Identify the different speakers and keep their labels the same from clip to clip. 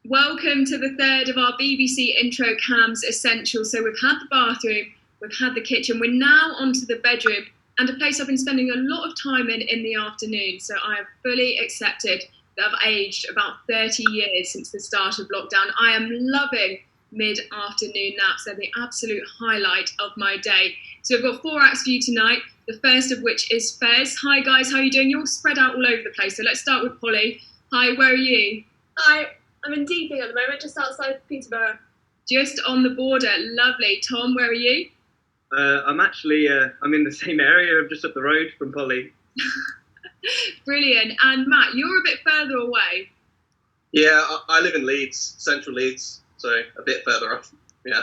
Speaker 1: Welcome to the third of our BBC IntroCambs Essentials. So we've had the bathroom, we've had the kitchen, we're now onto the bedroom and a place I've been spending a lot of time in the afternoon. So I have fully accepted that I've aged about 30 years since the start of lockdown. I am loving mid-afternoon naps. They're the absolute highlight of my day. So we've got 4 acts for you tonight, the first of which is Fez. Hi guys, how are you doing? You're all spread out all over the place. So let's start with Polly. Hi, where are you?
Speaker 2: Hi, I'm in Deeping at the moment, just outside Peterborough.
Speaker 1: Just on the border. Lovely. Tom, where are you?
Speaker 3: I'm in the same area. I'm just up the road from Polly.
Speaker 1: Brilliant. And Matt, you're a bit further away.
Speaker 4: Yeah, I live in Leeds, central Leeds, so a bit further off. Yeah.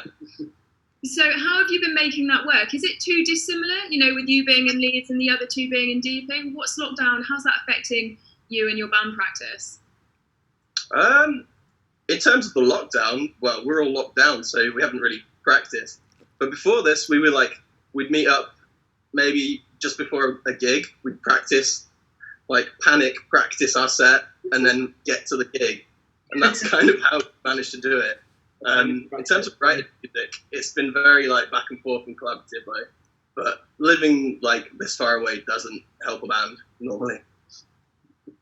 Speaker 1: So how have you been making that work? Is it too dissimilar, with you being in Leeds and the other two being in Deeping? What's lockdown? How's that affecting you and your band practice?
Speaker 4: In terms of the lockdown, well, we're all locked down, so we haven't really practiced. But before this, we'd meet up maybe just before a gig. We'd practice, panic practice our set, and then get to the gig. And that's kind of how we managed to do it. In terms of writing music, it's been very back and forth and collaborative, but living this far away doesn't help a band normally.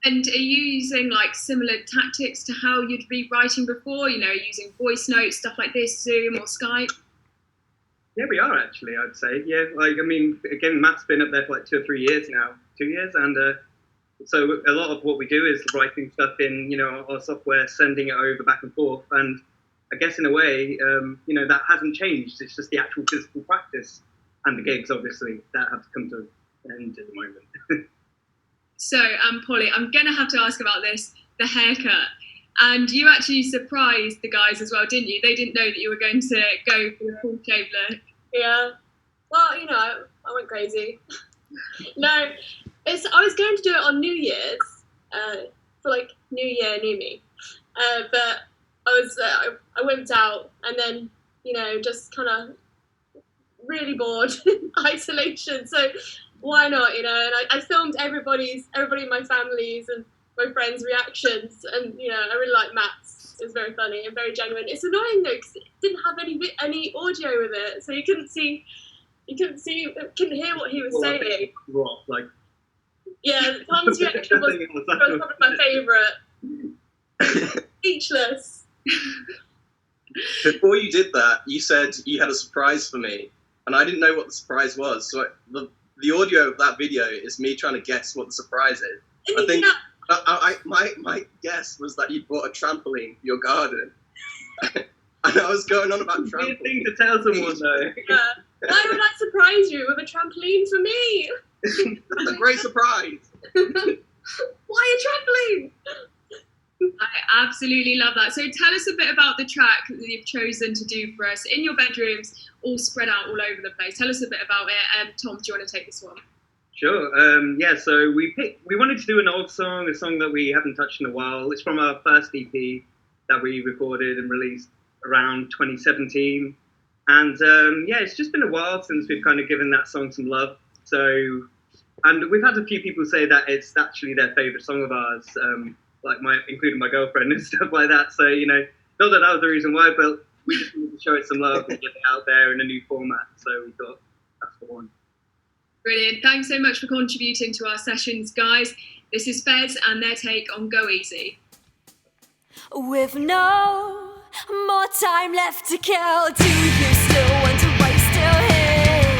Speaker 1: And are you using similar tactics to how you'd be writing before? Using voice notes, stuff like this, Zoom or Skype?
Speaker 3: Yeah, we are actually, I'd say. Yeah, again, Matt's been up there for 2 or 3 years now, 2 years. And so a lot of what we do is writing stuff in, our software, sending it over back and forth. And I guess in a way, that hasn't changed. It's just the actual physical practice and the gigs, obviously, that have to come to an end at the moment.
Speaker 1: So, Polly, I'm going to have to ask about this, the haircut. And you actually surprised the guys as well, didn't you? They didn't know that you were going to go for the full shave look.
Speaker 2: Yeah. Well, I went crazy. No, I was going to do it on New Year's, for New Year, New Me. But I wimped out and then, just kind of really bored in isolation. So why not, and I filmed everybody in my family's and my friends' reactions, and I really like Matt's. It was very funny and very genuine. It's annoying though because it didn't have any audio with it, so you couldn't hear what he was saying. Yeah, Tom's reaction was probably my favourite. Speechless.
Speaker 4: Before you did that, you said you had a surprise for me, and I didn't know what the surprise was. So the audio of that video is me trying to guess what the surprise is. I think my guess was that you bought a trampoline for your garden. And I was going on about trampoline.
Speaker 3: Weird thing to tell someone though.
Speaker 2: Yeah. Why would I surprise you with a trampoline for me?
Speaker 4: That's a great surprise.
Speaker 2: Why a trampoline?
Speaker 1: I absolutely love that. So tell us a bit about the track that you've chosen to do for us in your bedrooms, all spread out all over the place. Tell us a bit about it. Tom, do you want to take this one?
Speaker 3: Sure. So we wanted to do an old song, a song that we haven't touched in a while. It's from our first EP that we recorded and released around 2017. And it's just been a while since we've kind of given that song some love. So, and we've had a few people say that it's actually their favourite song of ours. Including my girlfriend and stuff like that. So, not that was the reason why, but we just wanted to show it some love and get it out there in a new format. So we thought that's the one.
Speaker 1: Brilliant. Thanks so much for contributing to our sessions, guys. This is Fez and their take on Go Easy.
Speaker 5: With no more time left to kill, do you still want to wait still here?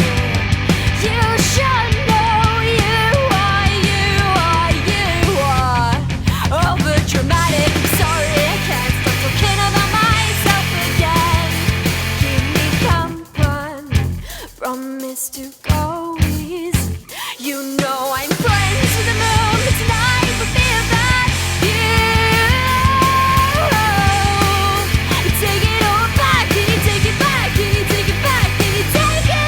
Speaker 5: You should know you are over dramatic. Sorry, I can't stop talking about myself again. Give me company, promise to go easy. You know I'm friends with the moon, but tonight we feel that you take it all back. Can you take it back? Can you take it back? Can you take it?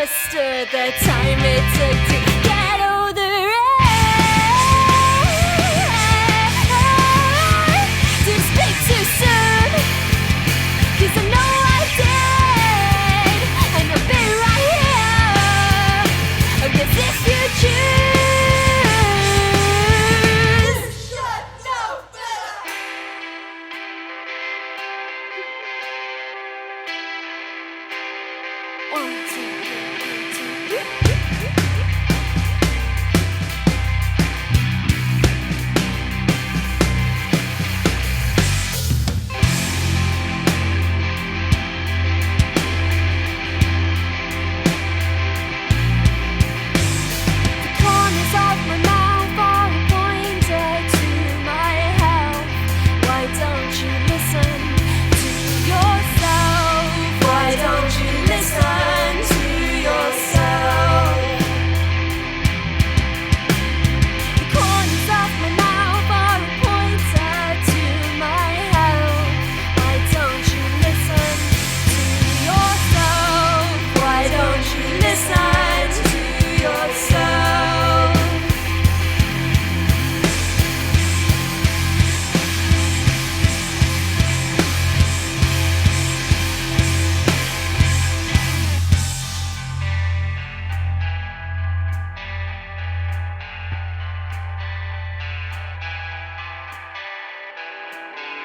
Speaker 5: understood the time it took to get all the rain. Didn't speak too soon, 'cause I know I did, and I'll be right here, 'cause if you choose.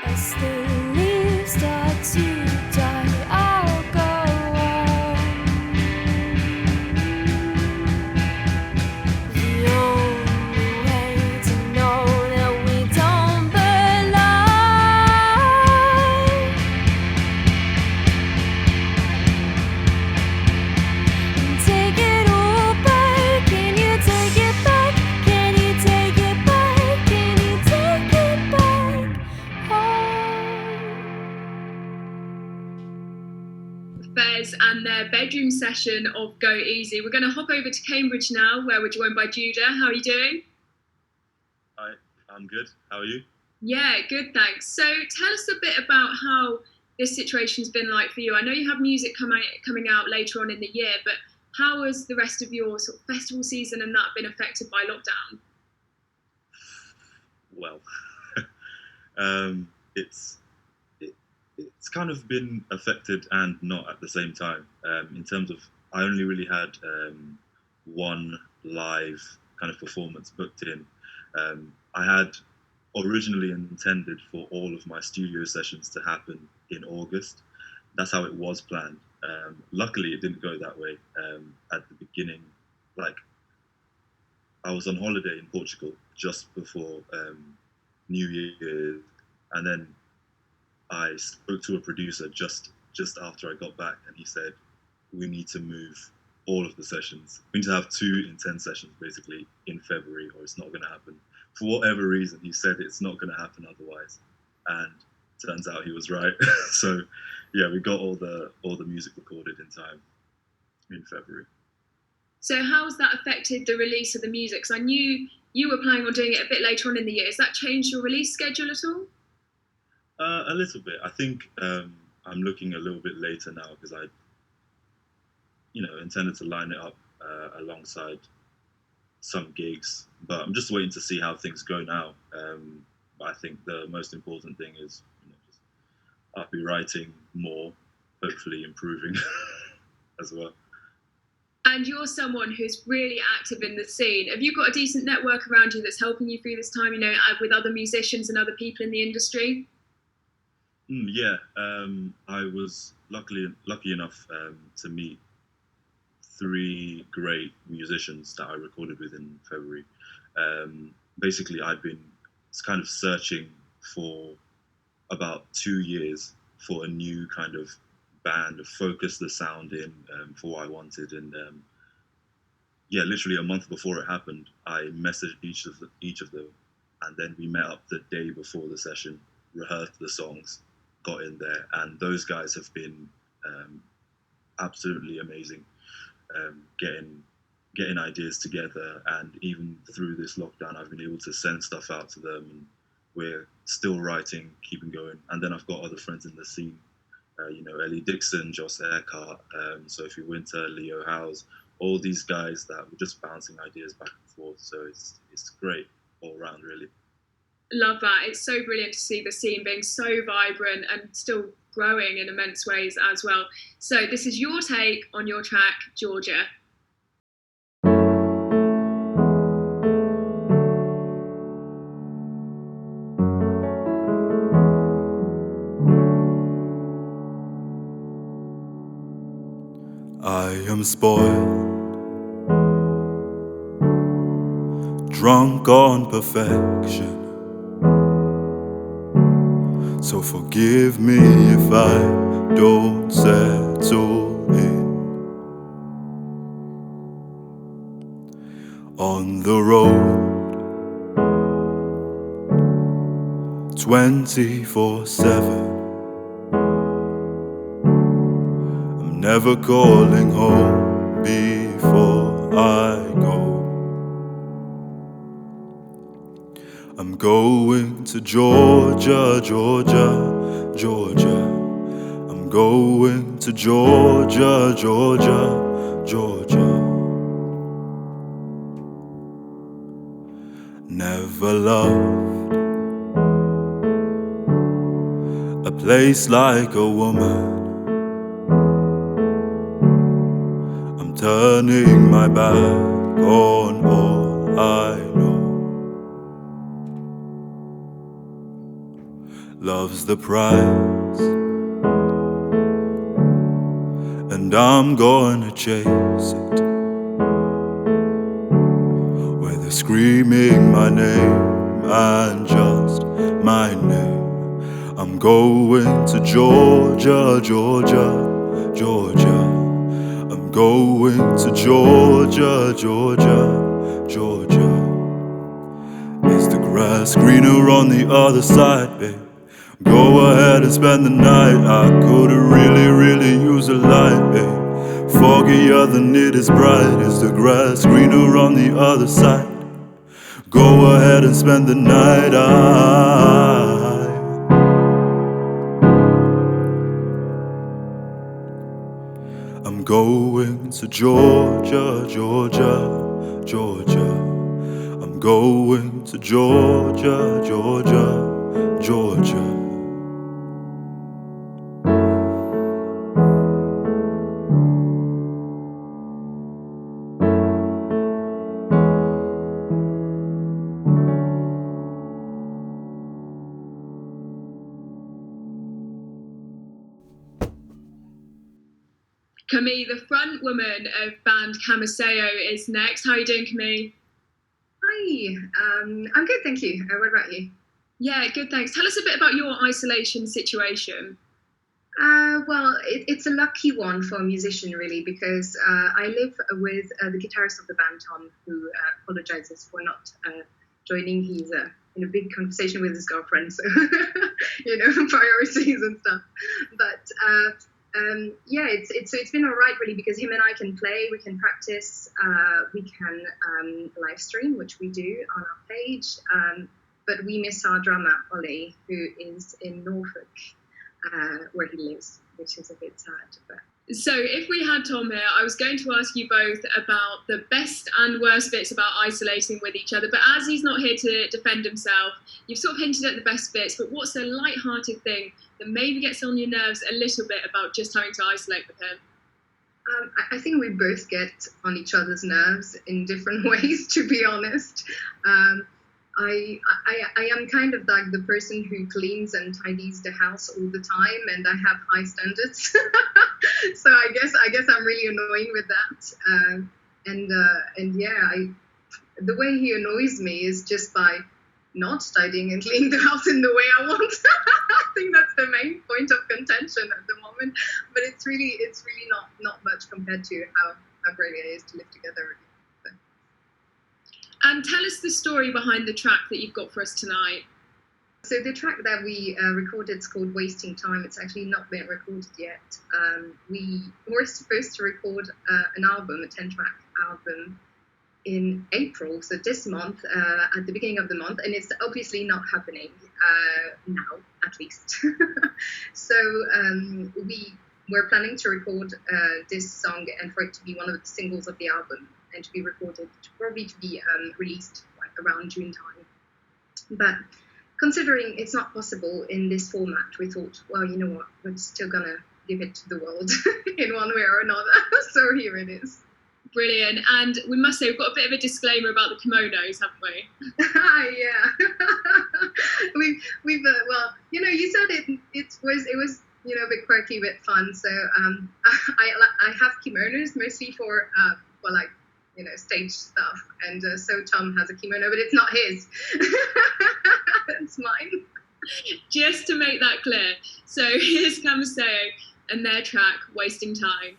Speaker 5: As the leaves start to die, I'll go on. The only way to know that we don't belong. Take it all back, can you take it back? Can you take it back? Can you take it back?
Speaker 1: Fez and their bedroom session of Go Easy. We're going to hop over to Cambridge now, where we're joined by Judah. How are you doing?
Speaker 6: Hi, I'm good. How are you?
Speaker 1: Yeah, good, thanks. So tell us a bit about how this situation's been like for you. I know you have music coming out later on in the year, but how has the rest of your sort of festival season and that been affected by lockdown?
Speaker 6: Well, it's kind of been affected and not at the same time. In terms of, I only really had one live kind of performance booked in. I had originally intended for all of my studio sessions to happen in August. That's how it was planned. Luckily, it didn't go that way. At the beginning, like, I was on holiday in Portugal just before New Year, and then I spoke to a producer just after I got back, and he said, we need to move all of the sessions. We need to have 2 intense sessions basically in February, or it's not going to happen. For whatever reason, he said it's not going to happen otherwise, and turns out he was right. So yeah, we got all the music recorded in time in February.
Speaker 1: So how's that affected the release of the music? Because I knew you were planning on doing it a bit later on in the year. Has that changed your release schedule at all?
Speaker 6: A little bit. I think I'm looking a little bit later now because I, intended to line it up alongside some gigs, but I'm just waiting to see how things go now. But I think the most important thing is, I'll be writing more, hopefully improving as well.
Speaker 1: And you're someone who's really active in the scene. Have you got a decent network around you that's helping you through this time, with other musicians and other people in the industry?
Speaker 6: Yeah, I was lucky enough to meet 3 great musicians that I recorded with in February. Basically, I'd been kind of searching for about 2 years for a new kind of band to focus the sound in for what I wanted. And literally a month before it happened, I messaged each of them, and then we met up the day before the session, rehearsed the songs, got in there, and those guys have been absolutely amazing, getting ideas together. And even through this lockdown, I've been able to send stuff out to them, and we're still writing, keeping going. And then I've got other friends in the scene Ellie Dixon, Joss Earhart, Sophie Winter, Leo Howes, all these guys that were just bouncing ideas back and forth. So it's great all around, really.
Speaker 1: Love that. It's so brilliant to see the scene being so vibrant and still growing in immense ways as well. So this is your take on your track, Georgia.
Speaker 7: I am spoiled, drunk on perfection. So forgive me if I don't settle in. On the road, 24/7. I'm never calling home before I go. I'm going to Georgia, Georgia, Georgia. I'm going to Georgia, Georgia, Georgia. Never loved a place like a woman. I'm turning my back on all I know. Love's the price, and I'm gonna chase it. Where they're screaming my name and just my name. I'm going to Georgia, Georgia, Georgia. I'm going to Georgia, Georgia, Georgia. Is the grass greener on the other side, babe? Go ahead and spend the night. I could've really used a light, babe. Foggier than it is bright. Is the grass greener on the other side? Go ahead and spend the night. I'm going to Georgia, Georgia, Georgia. I'm going to Georgia, Georgia, Georgia.
Speaker 1: Camille, the front woman of band Camus AO, is next. How are you doing, Camille?
Speaker 8: Hi, I'm good, thank you. What about you?
Speaker 1: Yeah, good, thanks. Tell us a bit about your isolation situation.
Speaker 8: Well, it's a lucky one for a musician, really, because I live with the guitarist of the band, Tom, who apologizes for not joining. He's in a big conversation with his girlfriend, so priorities and stuff. But yeah, it's been all right, really, because him and I can play, we can practice, we can live stream, which we do on our page. But we miss our drummer, Ollie, who is in Norfolk, where he lives, which is a bit sad. But
Speaker 1: so if we had Tom here, I was going to ask you both about the best and worst bits about isolating with each other. But as he's not here to defend himself, you've sort of hinted at the best bits. But what's a light-hearted thing that maybe gets on your nerves a little bit about just having to isolate with him?
Speaker 8: I think we both get on each other's nerves in different ways, to be honest. I am kind of like the person who cleans and tidies the house all the time, and I have high standards. So I guess I'm really annoying with that. And yeah, the way he annoys me is just by not tidying and cleaning the house in the way I want. I think that's the main point of contention at the moment. But it's really not much compared to how great it is to live together.
Speaker 1: And tell us the story behind the track that you've got for us tonight.
Speaker 8: So the track that we recorded is called Wasting Time. It's actually not been recorded yet. We were supposed to record an album, a 10-track album, in April, so this month, at the beginning of the month, and it's obviously not happening now, at least. So we were planning to record this song and for it to be one of the singles of the album and to be recorded, probably to be released like around June time. But considering it's not possible in this format, we thought, well, you know what, we're still gonna give it to the world in one way or another. So here it is.
Speaker 1: Brilliant. And we must say, we've got a bit of a disclaimer about the kimonos, haven't we?
Speaker 8: Yeah. we've well, you know, you said it was you know, a bit quirky, a bit fun. So I have kimonos mostly for like, you know, stage stuff, and so Tom has a kimono, but it's not his. It's mine.
Speaker 1: Just to make that clear. So here's Camus AO and their track, Wasting Time.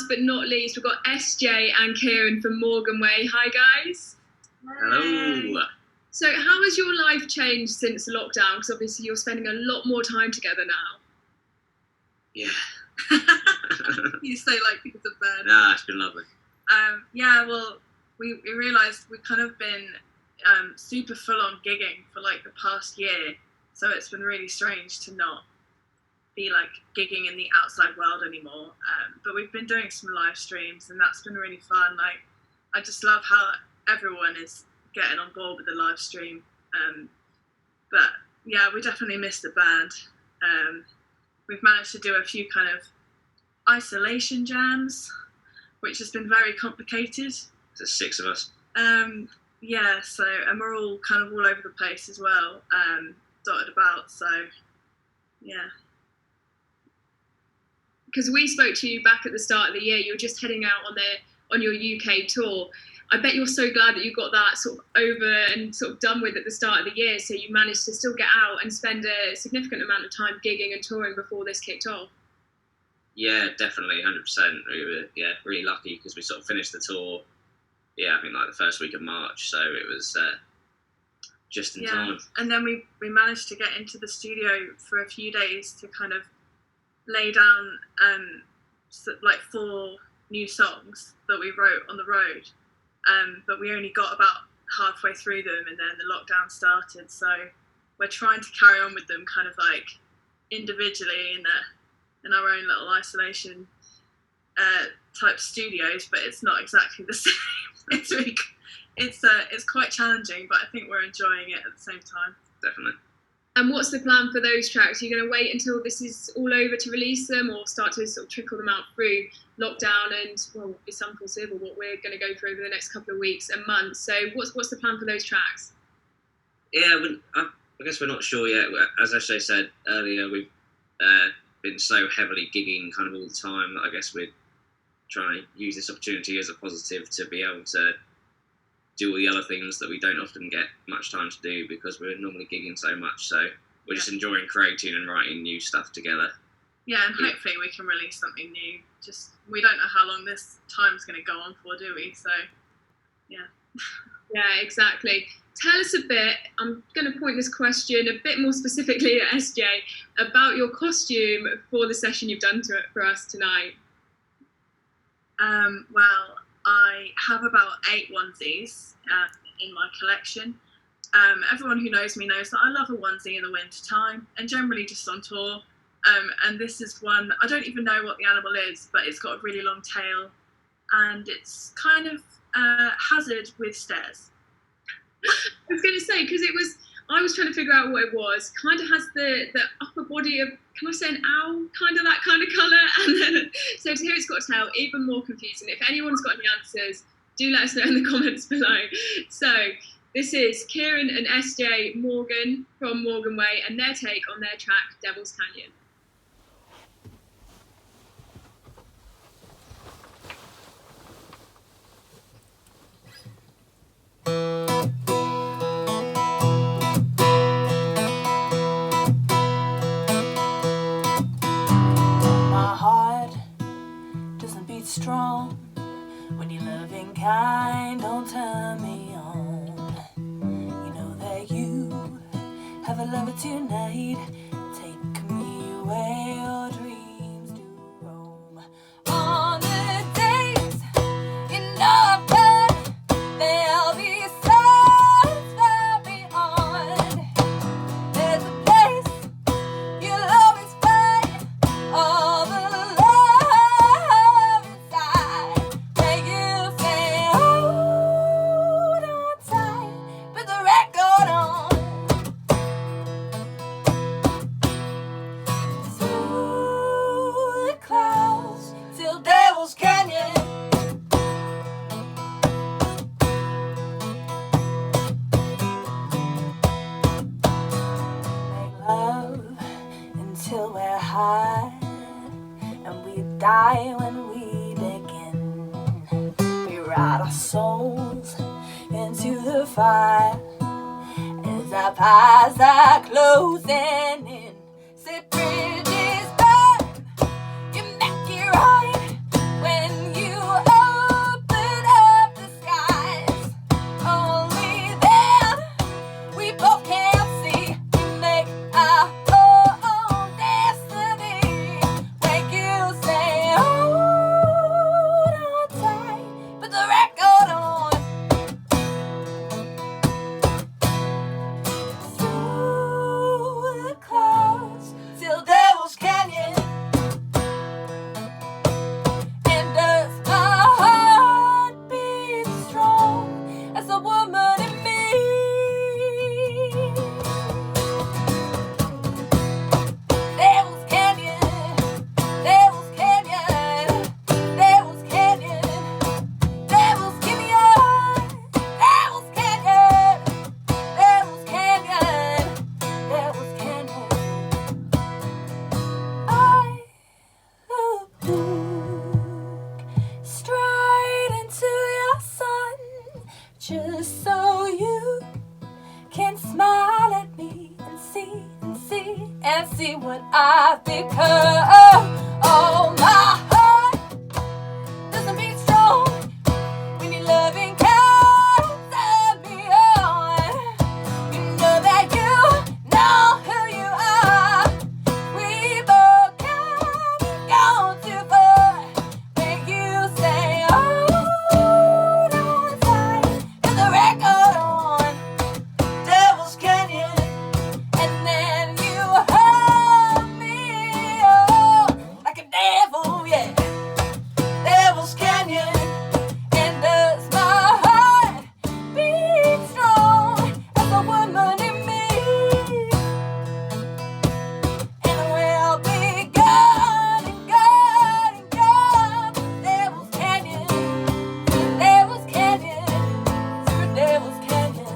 Speaker 1: last but not least, we've got SJ and Kieran from Morgan Way. Hi, guys.
Speaker 9: Hello.
Speaker 1: So how has your life changed since lockdown? Because obviously you're spending a lot more time together now.
Speaker 9: Yeah.
Speaker 2: You say like because of bed.
Speaker 9: Nah, it's been lovely.
Speaker 2: Yeah, well, we realised we've kind of been super full on gigging for like the past year, so it's been really strange to not be like gigging in the outside world anymore. But we've been doing some live streams, and that's been really fun. Like, I just love how everyone is getting on board with the live stream. But yeah, we definitely missed the band. We've managed to do a few kind of isolation jams, which has been very complicated.
Speaker 9: There's 6 of us.
Speaker 2: Yeah, so, and we're all kind of all over the place as well, dotted about, so, yeah.
Speaker 1: Because we spoke to you back at the start of the year, you were just heading out on your UK tour. I bet you're so glad that you got that sort of over and sort of done with at the start of the year, so you managed to still get out and spend a significant amount of time gigging and touring before this kicked off.
Speaker 9: Yeah, definitely, 100%. We were, really lucky because we sort of finished the tour, I think like the first week of March, so it was just in time.
Speaker 2: And then we managed to get into the studio for a few days to kind of lay down like 4 new songs that we wrote on the road. But we only got about halfway through them, and then the lockdown started. So we're trying to carry on with them kind of like individually in our own little isolation type studios, but it's not exactly the same. It's quite challenging, but I think we're enjoying it at the same time.
Speaker 9: Definitely.
Speaker 1: And what's the plan for those tracks? Are you going to wait until this is all over to release them, or start to sort of trickle them out through lockdown and, well, it's unforeseeable what we're going to go through over the next couple of weeks and months? So what's the plan for those tracks?
Speaker 9: Yeah, I guess we're not sure yet. As Ashley said earlier, we've been so heavily gigging kind of all the time that I guess we're trying to use this opportunity as a positive to be able to do all the other things that we don't often get much time to do because we're normally gigging so much. So we're just enjoying creating and writing new stuff together.
Speaker 2: Yeah, and hopefully we can release something new. Just, we don't know how long this time's going to go on for, do we? So, yeah.
Speaker 1: Yeah, exactly. Tell us a bit, I'm going to point this question a bit more specifically at SJ, about your costume for the session you've done for us tonight.
Speaker 2: Well, I have about 8 onesies in my collection. Everyone who knows me knows that I love a onesie in the winter time and generally just on tour. And this is one, I don't even know what the animal is, but it's got a really long tail and it's kind of hazard with stairs.
Speaker 1: I was going to say, because I was trying to figure out what it was. Kind of has the upper body of, can I say an owl? Kind of that kind of colour. And then, so to hear it's got a tail, even more confusing. If anyone's got any answers, do let us know in the comments below. So this is Kieran and SJ Morgan from Morgan Way and their take on their track, Devil's Canyon.
Speaker 5: Strong when you're loving kind, don't turn me on. You know that you have a lover tonight. Take me where your dreams do roam. On the days you know I've got, there'll be stars far beyond. There's a place you'll always find all the die when we begin. We ride our souls into the fire as our eyes are closing in. Say bridges burn, you make it right when just so you can smile at me and see what I've become. Oh, my heart doesn't beat strong when your loving comes at me on. You know that you know who you are. We both have gone too far. When you say, hold on tight, put the record on Devil's Canyon, and then you hold me up like a devil, yeah. Devil's Canyon, and does my heart beat strong as a woman in me? And we'll be gone and gone and gone to Devil's Canyon, to Devil's Canyon, to Devil's Canyon.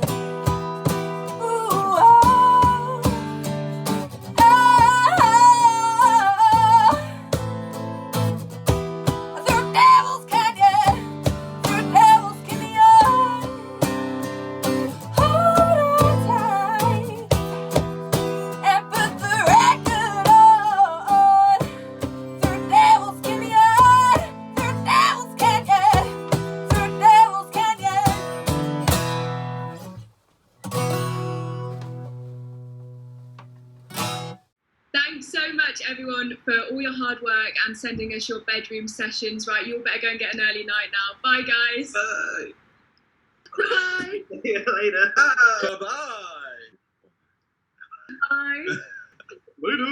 Speaker 5: Ooh, oh, oh, through Devil's Canyon, through Devil's Canyon. Hold on tight and put the record on. Through Devil's Canyon, through Devil's Canyon, through Devil's Canyon.
Speaker 1: Thanks so much, everyone, for all your hard work and sending us your bedroom sessions. Right, you all better go and get an early night now. Bye, guys.
Speaker 4: Bye.
Speaker 1: Bye.
Speaker 3: See you later.
Speaker 4: Bye-bye.
Speaker 1: Bye.
Speaker 3: Later.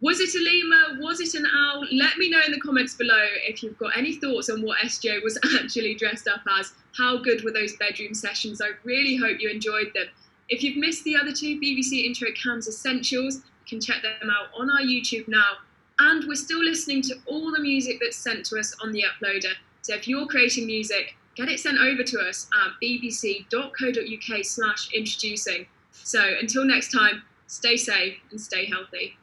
Speaker 1: Was it a lemur? Was it an owl? Let me know in the comments below if you've got any thoughts on what SJ was actually dressed up as. How good were those bedroom sessions? I really hope you enjoyed them. If you've missed the other two BBC IntroCambs Essentials, you can check them out on our YouTube now. And we're still listening to all the music that's sent to us on the uploader. So if you're creating music, get it sent over to us at bbc.co.uk/introducing. So until next time, stay safe and stay healthy.